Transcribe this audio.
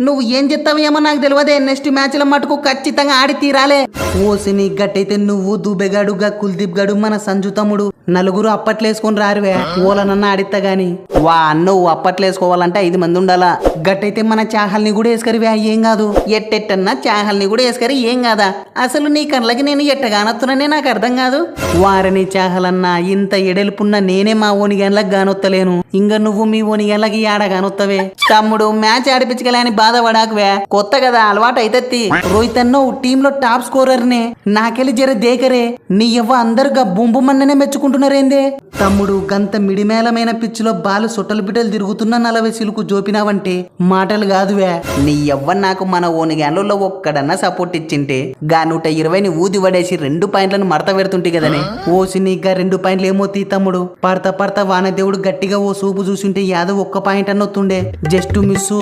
నువ్వు ఏం చెప్తావేమో నాకు తెలియదే. నెక్స్ట్ మ్యాచ్ల మటుకు ఖచ్చితంగా ఆడి తీరాలే. ఓసిని గట్టయితే నువ్వు దుబెగాడు గా కుల్దీప్ గడు మన సంజు తమ్ముడు నలుగురు అప్పట్లేసుకొని రారువే. ఓలనన్నా ఆడిస్తా గాని వా నువ్వు అప్పట్లేసుకోవాలంటే 5 మంది ఉండాలా. గట్టయితే మన చాహల్ని కూడా వేసుకరివే, ఏం కాదు. ఎట్టెట్టన్నా చాహల్ని కూడా వేసుకరి, ఏం కాదా. అసలు నీ కళ్ళకి నేను ఎట్టగానొత్తుననే నాకు అర్థం కాదు. వారిని చాహలన్నా ఇంత ఎడెలుపున్న నేనే మా ఓనిగన్లకు గానొత్తలేను. ఇంక నువ్వు మీ ఓనిగన్లకి ఆడగానొత్తవే. తమ్ముడు మ్యాచ్ ఆడిపించగలే అని బాధపడాకవే. కొత్త కదా, అలవాటు అయితే. రోహిత్ అన్న టీంలో టాప్ స్కోరర్ నే. నాకెళ్ళి జర దేకరే. నీ ఎవ్వ అందరుగా బొంబుమన్ననే మెచ్చుకుంటున్నారేందే. తమ్ముడు గంత మిడిమేళమైన పిచ్చిలో బాలు సొట్టలు బిడ్డలు తిరుగుతున్న 40 సిలుకు జోపినావంటే మాటలు కాదువే. నీ ఎవ్వ నాకు మన ఓనిగాన్లలో ఒక్కడన్నా సపోర్ట్ ఇచ్చింటే గా 120ని ఊది పడేసి 2 పాయింట్లను మడత పెడుతుంటే కదనే. ఓసి నీగా 2 పాయింట్లు ఏమో తీ తమ్ముడు. పడతా వానదేవుడు గట్టిగా ఓ సూపు చూసింటే యాదవ్ 1 పాయింట్ అన్నొత్తుండే. Just miss.